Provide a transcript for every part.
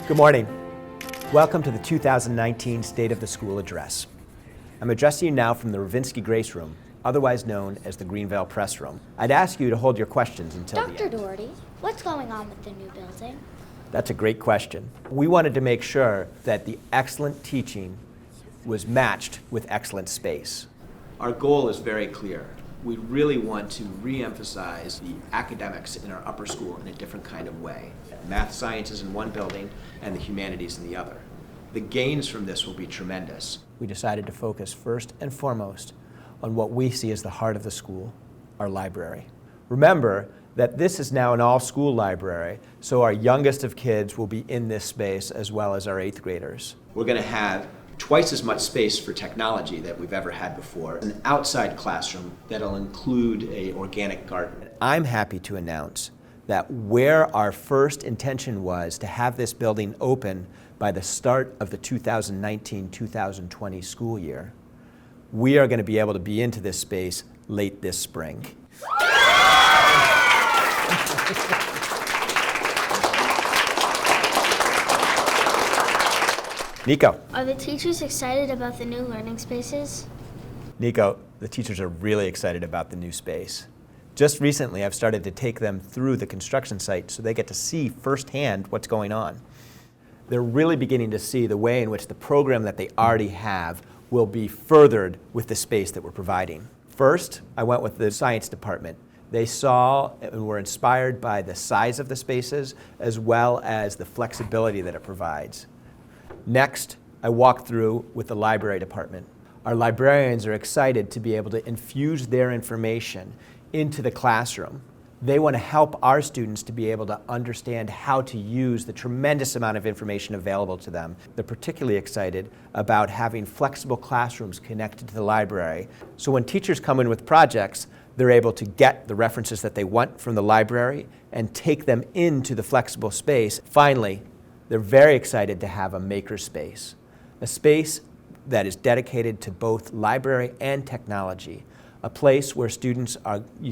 Good morning. Welcome to the 2019 State of the School Address. I'm addressing you now from the Ravinsky Grace Room, otherwise known as the Greenvale Press Room. I'd ask you to hold your questions until the end. Dr. Doherty, what's going on with the new building? That's a great question. We wanted to make sure that the excellent teaching was matched with excellent space. Our goal is very clear. We really want to re-emphasize the academics in our upper school in a different kind of way. Math, sciences in one building and the humanities in the other. The gains from this will be tremendous. We decided to focus first and foremost on what we see as the heart of the school, our library. Remember that this is now an all-school library, so our youngest of kids will be in this space as well as our 8th graders. We're going to have twice as much space for technology that we've ever had before. An outside classroom that'll include an organic garden. I'm happy to announce that where our first intention was to have this building open by the start of the 2019-2020 school year, we are going to be able to be into this space late this spring. Nico. Are the teachers excited about the new learning spaces? Nico, the teachers are really excited about the new space. Just recently, I've started to take them through the construction site so they get to see firsthand what's going on. They're really beginning to see the way in which the program that they already have will be furthered with the space that we're providing. First, I went with the science department. They saw and were inspired by the size of the spaces as well as the flexibility that it provides. Next, I walked through with the library department. Our librarians are excited to be able to infuse their information into the classroom. They want to help our students to be able to understand how to use the tremendous amount of information available to them. They're particularly excited about having flexible classrooms connected to the library. So when teachers come in with projects, they're able to get the references that they want from the library and take them into the flexible space. Finally, they're very excited to have a maker space, a space that is dedicated to both library and technology, a place where students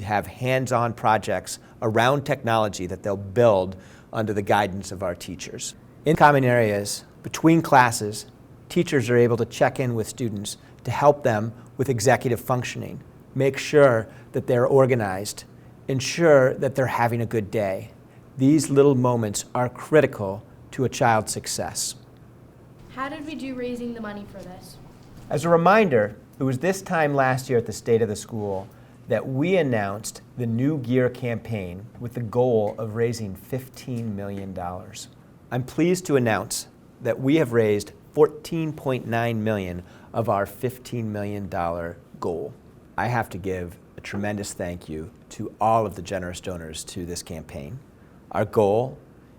have hands-on projects around technology that they'll build under the guidance of our teachers. In common areas, between classes, teachers are able to check in with students to help them with executive functioning, make sure that they're organized, ensure that they're having a good day. These little moments are critical to a child's success. How did we do raising the money for this? As a reminder, it was this time last year at the State of the School that we announced the New Gear campaign with the goal of raising $15 million. I'm pleased to announce that we have raised $14.9 million of our $15 million goal. I have to give a tremendous thank you to all of the generous donors to this campaign. Our goal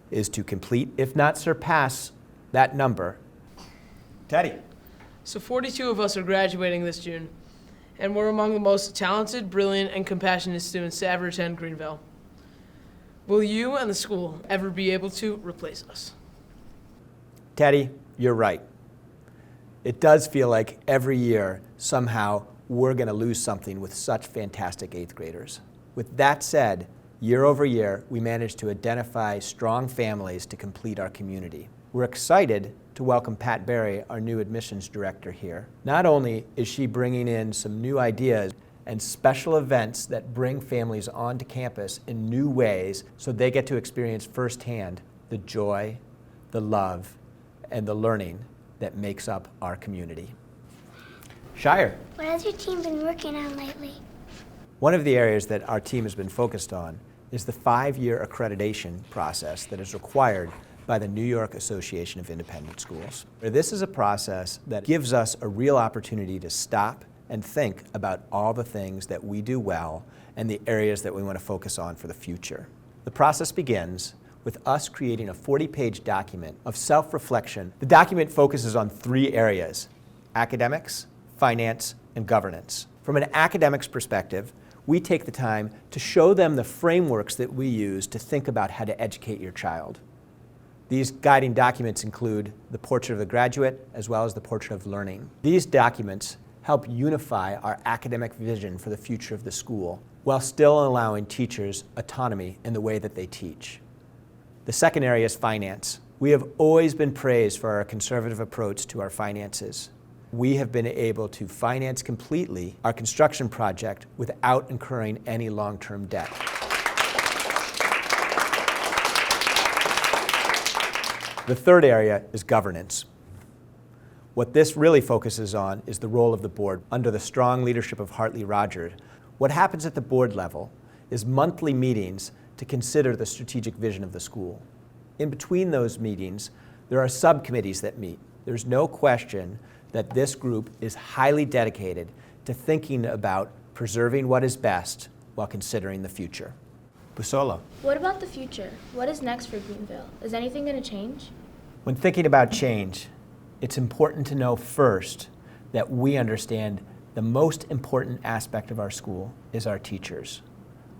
is to complete, if not surpass, that number. Teddy. So 42 of us are graduating this June, and we're among the most talented, brilliant, and compassionate students to ever attend Greenvale. Will you and the school ever be able to replace us? Teddy, you're right. It does feel like every year, somehow, we're going to lose something with such fantastic 8th graders. With that said, year over year, we managed to identify strong families to complete our community. We're excited to welcome Pat Berry, our new admissions director here. Not only is she bringing in some new ideas and special events that bring families onto campus in new ways so they get to experience firsthand the joy, the love, and the learning that makes up our community. Shire. What has your team been working on lately? One of the areas that our team has been focused on is the 5-year accreditation process that is required by the New York Association of Independent Schools. This is a process that gives us a real opportunity to stop and think about all the things that we do well and the areas that we want to focus on for the future. The process begins with us creating a 40-page document of self-reflection. The document focuses on 3 areas: academics, finance, and governance. From an academics perspective, we take the time to show them the frameworks that we use to think about how to educate your child. These guiding documents include the Portrait of the Graduate as well as the Portrait of Learning. These documents help unify our academic vision for the future of the school while still allowing teachers autonomy in the way that they teach. The second area is finance. We have always been praised for our conservative approach to our finances. We have been able to finance completely our construction project without incurring any long-term debt. The third area is governance. What this really focuses on is the role of the board under the strong leadership of Hartley Rogers. What happens at the board level is monthly meetings to consider the strategic vision of the school. In between those meetings, there are subcommittees that meet. There's no question that this group is highly dedicated to thinking about preserving what is best while considering the future. Busola. What about the future? What is next for Greenville? Is anything going to change? When thinking about change, it's important to know first that we understand the most important aspect of our school is our teachers.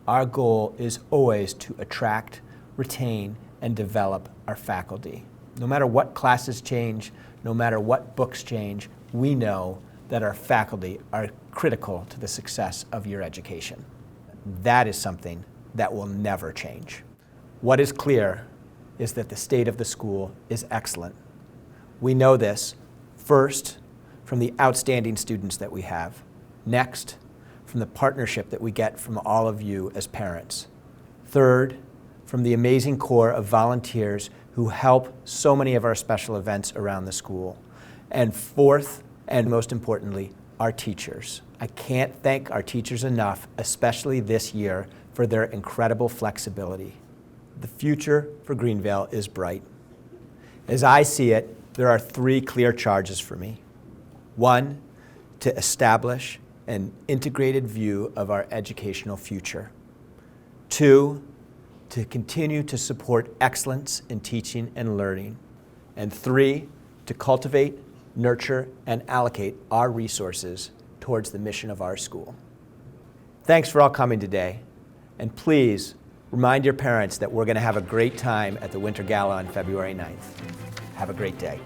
Our goal is always to attract, retain, and develop our faculty. No matter what classes change, no matter what books change, we know that our faculty are critical to the success of your education. That is something that will never change. What is clear is that the state of the school is excellent. We know this, first, from the outstanding students that we have. Next, from the partnership that we get from all of you as parents. Third, from the amazing core of volunteers who help so many of our special events around the school. And fourth, and most importantly, our teachers. I can't thank our teachers enough, especially this year, for their incredible flexibility. The future for Greenville is bright. As I see it, there are three clear charges for me. One, to establish an integrated view of our educational future. Two, to continue to support excellence in teaching and learning. And three, to cultivate, nurture, and allocate our resources towards the mission of our school. Thanks for all coming today. And please remind your parents that we're going to have a great time at the Winter Gala on February 9th. Have a great day.